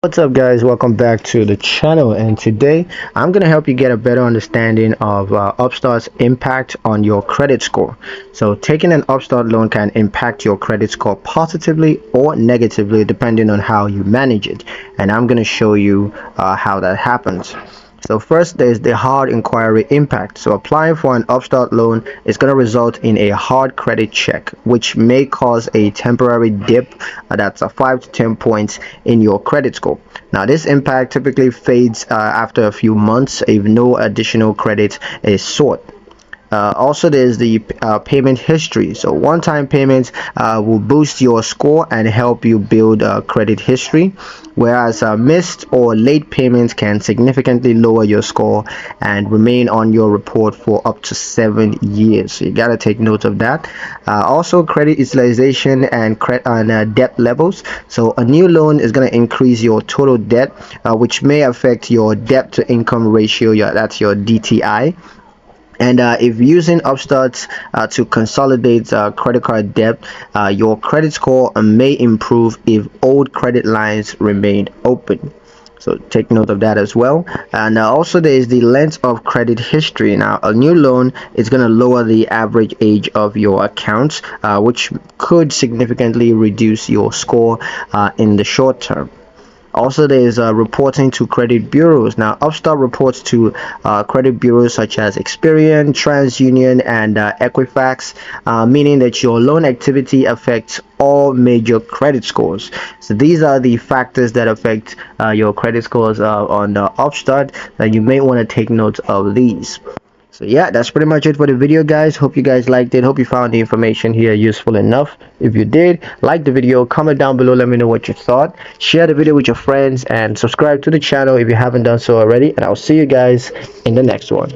What's up, guys? Welcome back to the channel, and today I'm going to help you get a better understanding of Upstart's impact on your credit score. So taking an Upstart loan can impact your credit score positively or negatively depending on how you manage it, and I'm going to show you how that happens. So first, there's the hard inquiry impact. So applying for an Upstart loan is going to result in a hard credit check, which may cause a temporary dip that's a 5 to 10 points in your credit score. Now, this impact typically fades after a few months if no additional credit is sought. Also, there's the payment history. So one-time payments will boost your score and help you build credit history, whereas missed or late payments can significantly lower your score and remain on your report for up to 7 years. So you got to take note of that. Also, credit utilization and debt levels. So a new loan is going to increase your total debt, which may affect your debt to income ratio. That's your DTI. And if using Upstart to consolidate credit card debt, your credit score may improve if old credit lines remain open. So take note of that as well. And also there is the length of credit history. Now, a new loan is going to lower the average age of your accounts, which could significantly reduce your score in the short term. Also, there is reporting to credit bureaus. Now, Upstart reports to credit bureaus such as Experian, TransUnion, and Equifax, meaning that your loan activity affects all major credit scores. So these are the factors that affect your credit scores on Upstart. You may want to take note of these. So yeah, that's pretty much it for the video, guys. Hope you guys liked it. Hope you found the information here useful enough. If you did, like the video, comment down below, let me know what you thought. Share the video with your friends and subscribe to the channel if you haven't done so already, and I'll see you guys in the next one.